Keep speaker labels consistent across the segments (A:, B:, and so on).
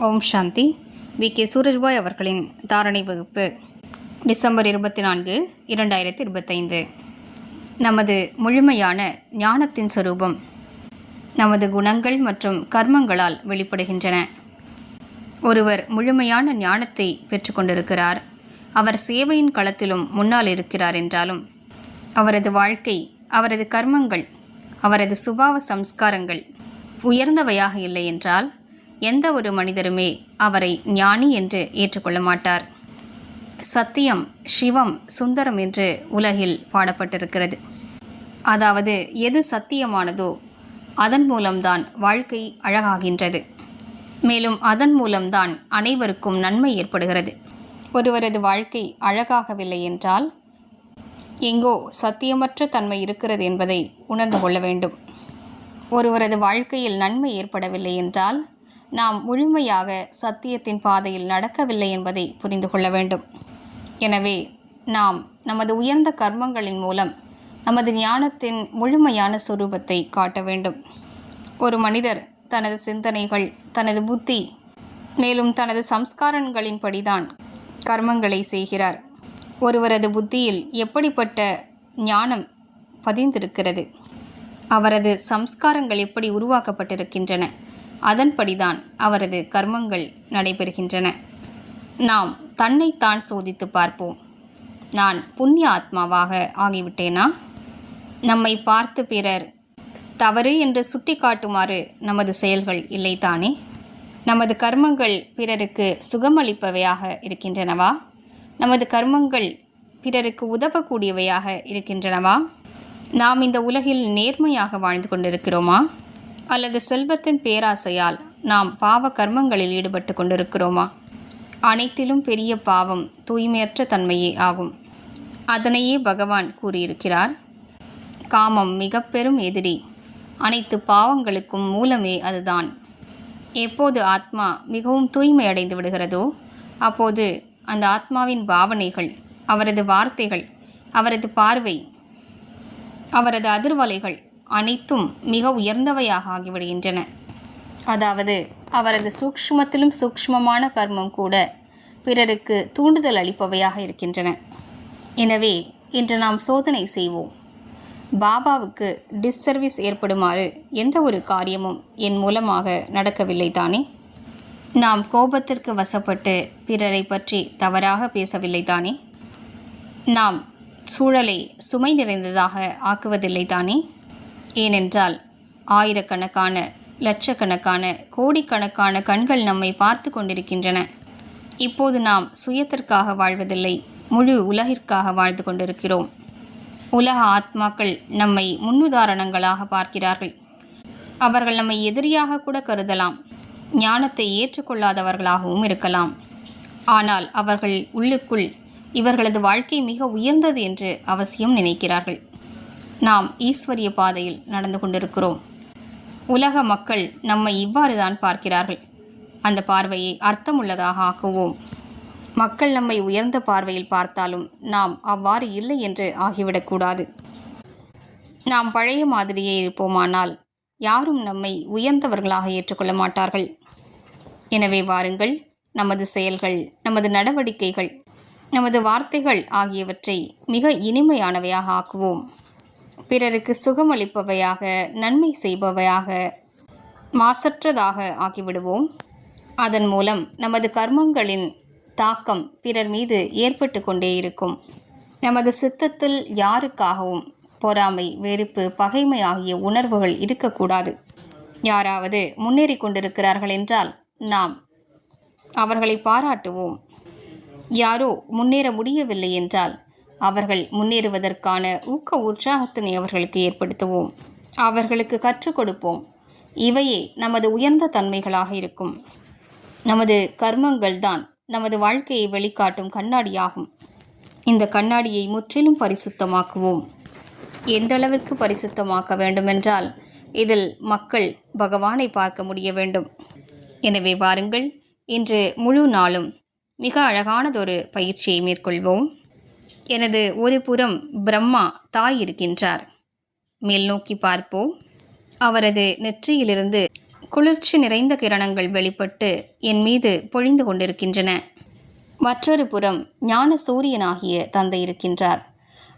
A: ஓம் சாந்தி. VK. Surajbhai அவர்களின் தாரணை வகுப்பு டிசம்பர் 24, 2025. நமது முழுமையான ஞானத்தின் சொரூபம் நமது குணங்கள் மற்றும் கர்மங்களால் வெளிப்படுகின்றன. ஒருவர் முழுமையான ஞானத்தை பெற்றுக்கொண்டிருக்கிறார். அவர் சேவையின் களத்திலும் முன்னால் இருக்கிறார் என்றாலும் அவரது வாழ்க்கை, அவரது கர்மங்கள், அவரது சுபாவ சம்ஸ்காரங்கள் உயர்ந்தவையாக இல்லை என்றால் எந்த ஒரு மனிதருமே அவரை ஞானி என்று ஏற்றுக்கொள்ள மாட்டார். சத்தியம், சிவம், சுந்தரம் என்று உலகில் பாடப்பட்டிருக்கிறது. அதாவது எது சத்தியமானதோ அதன் மூலம்தான் வாழ்க்கை அழகாகின்றது. மேலும் அதன் மூலம்தான் அனைவருக்கும் நன்மை ஏற்படுகிறது. ஒருவரது வாழ்க்கை அழகாகவில்லை என்றால் எங்கோ சத்தியமற்ற தன்மை இருக்கிறது என்பதை உணர்ந்து கொள்ள வேண்டும். ஒருவரது வாழ்க்கையில் நன்மை ஏற்படவில்லை என்றால் நாம் முழுமையாக சத்தியத்தின் பாதையில் நடக்கவில்லை என்பதை புரிந்து கொள்ள வேண்டும். எனவே நாம் நமது உயர்ந்த கர்மங்களின் மூலம் நமது ஞானத்தின் முழுமையான சொரூபத்தை காட்ட வேண்டும். ஒரு மனிதர் தனது சிந்தனைகள், தனது புத்தி, மேலும் தனது சம்ஸ்காரங்களின்படிதான் கர்மங்களை செய்கிறார். ஒருவரது புத்தியில் எப்படிப்பட்ட ஞானம் பதிந்திருக்கிறது, அவரது சம்ஸ்காரங்கள் எப்படி உருவாக்கப்பட்டிருக்கின்றன, அதன்படிதான் அவரது கர்மங்கள் நடைபெறுகின்றன. நாம் தன்னைத்தான் சோதித்து பார்ப்போம். நான் புண்ணிய ஆத்மாவாக ஆகிவிட்டேனா? நம்மை பார்த்து பிறர் தவறு என்று சுட்டி காட்டுமாறு நமது செயல்கள் இல்லைத்தானே? நமது கர்மங்கள் பிறருக்கு சுகமளிப்பவையாக இருக்கின்றனவா? நமது கர்மங்கள் பிறருக்கு உதவக்கூடியவையாக இருக்கின்றனவா? நாம் இந்த உலகில் நேர்மையாக வாழ்ந்து கொண்டிருக்கிறோமா? அல்லது செல்வத்தின் பேராசையால் நாம் பாவ கர்மங்களில் ஈடுபட்டு கொண்டிருக்கிறோமா? அனைத்திலும் பெரிய பாவம் தூய்மையற்ற தன்மையே ஆகும். அதனையே பகவான் கூறியிருக்கிறார். காமம் மிக பெரும் எதிரி, அனைத்து பாவங்களுக்கும் மூலமே அதுதான். எப்போது ஆத்மா மிகவும் தூய்மை அடைந்து விடுகிறதோ அப்போது அந்த ஆத்மாவின் பாவனைகள், அவரது வார்த்தைகள், அவரது பார்வை, அவரது அதிர்வலைகள் அனைத்தும் மிக உயர்ந்தவையாக ஆகிவிடுகின்றன. அதாவது அவரது சூக்ஷ்மத்திலும் சூக்ஷ்மமான கர்மம் கூட பிறருக்கு தூண்டுதல் அளிப்பவையாக இருக்கின்றன. எனவே இன்று நாம் சோதனை செய்வோம். பாபாவுக்கு டிஸ்சர்வீஸ் ஏற்படுமாறு எந்த ஒரு காரியமும் என் மூலமாக நடக்கவில்லை தானே? நாம் கோபத்திற்கு வசப்பட்டு பிறரை பற்றி தவறாக பேசவில்லை தானே? நாம் சூழலை சுமை நிறைந்ததாக ஆக்குவதில்லை தானே? ஏனென்றால் ஆயிரக்கணக்கான, லட்சக்கணக்கான, கோடிக்கணக்கான கண்கள் நம்மை பார்த்து கொண்டிருக்கின்றன. இப்போது நாம் சுயத்திற்காக வாழ்வதில்லை, முழு உலகிற்காக வாழ்ந்து கொண்டிருக்கிறோம். உலக ஆத்மாக்கள் நம்மை முன்னுதாரணங்களாக பார்க்கிறார்கள். அவர்கள் நம்மை எதிரியாக கூட கருதலாம், ஞானத்தை ஏற்றுக்கொள்ளாதவர்களாகவும் இருக்கலாம். ஆனால் அவர்கள் உள்ளுக்குள் இவர்களது வாழ்க்கை மிக உயர்ந்தது என்று அவசியம் நினைக்கிறார்கள். நாம் ஈஸ்வரிய பாதையில் நடந்து கொண்டிருக்கிறோம். உலக மக்கள் நம்மை இவ்வாறு தான் பார்க்கிறார்கள். அந்த பார்வையை அர்த்தமுள்ளதாக ஆக்குவோம். மக்கள் நம்மை உயர்ந்த பார்வையில் பார்த்தாலும் நாம் அவ்வாறு இல்லை என்று ஆகிவிடக்கூடாது. நாம் பழைய மாதிரியே இருப்போமானால் யாரும் நம்மை உயர்ந்தவர்களாக ஏற்றுக்கொள்ள மாட்டார்கள். எனவே வாருங்கள், நமது செயல்கள், நமது நடவடிக்கைகள், நமது வார்த்தைகள் ஆகியவற்றை மிக இனிமையானவையாக ஆக்குவோம். பிறருக்கு சுகமளிப்பவையாக, நன்மை செய்பவையாக, மாசற்றதாக ஆக்கிவிடுவோம். அதன் மூலம் நமது கர்மங்களின் தாக்கம் பிறர் மீது ஏற்பட்டு கொண்டே இருக்கும். நமது சித்தத்தில் யாருக்காகவும் பொறாமை, வெறுப்பு, பகைமை ஆகிய உணர்வுகள் இருக்கக்கூடாது. யாராவது முன்னேறி கொண்டிருக்கிறார்கள் என்றால் நாம் அவர்களை பாராட்டுவோம். யாரோ முன்னேற முடியவில்லை என்றால் அவர்கள் முன்னேறுவதற்கான ஊக்க உற்சாகத்தினை அவர்களுக்கு ஏற்படுத்துவோம். அவர்களுக்கு கற்றுக் கொடுப்போம். இவையே நமது உயர்ந்த தன்மைகளாக இருக்கும். நமது கர்மங்கள் தான் நமது வாழ்க்கையை வெளிக்காட்டும் கண்ணாடியாகும். இந்த கண்ணாடியை முற்றிலும் பரிசுத்தமாக்குவோம். எந்த அளவிற்கு பரிசுத்தமாக்க வேண்டுமென்றால் இதில் மக்கள் பகவானை பார்க்க முடிய வேண்டும். எனவே வாருங்கள், இன்று முழு நாளும் மிக அழகானதொரு பயிற்சியை மேற்கொள்வோம். எனது ஒரு புறம் பிரம்மா தாய் இருக்கின்றார். மேல் நோக்கி பார்ப்போம். அவரது நெற்றியிலிருந்து குளிர்ச்சி நிறைந்த கிரணங்கள் வெளிப்பட்டு என் மீது பொழிந்து கொண்டிருக்கின்றன. மற்றொரு புறம் ஞான சூரியனாகிய தந்தை இருக்கின்றார்.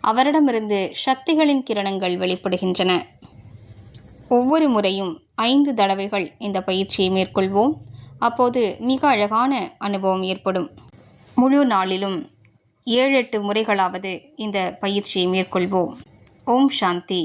A: அவரிடமிருந்து சக்திகளின் கிரணங்கள் வெளிப்படுகின்றன. ஒவ்வொரு முறையும் 5 தடவைகள் இந்த பயிற்சியை மேற்கொள்வோம். அப்போது மிக அழகான அனுபவம் ஏற்படும். முழு நாளிலும் 7-8 முறைகளாவது இந்த பயிற்சியை மேற்கொள்வோம். ஓம் சாந்தி.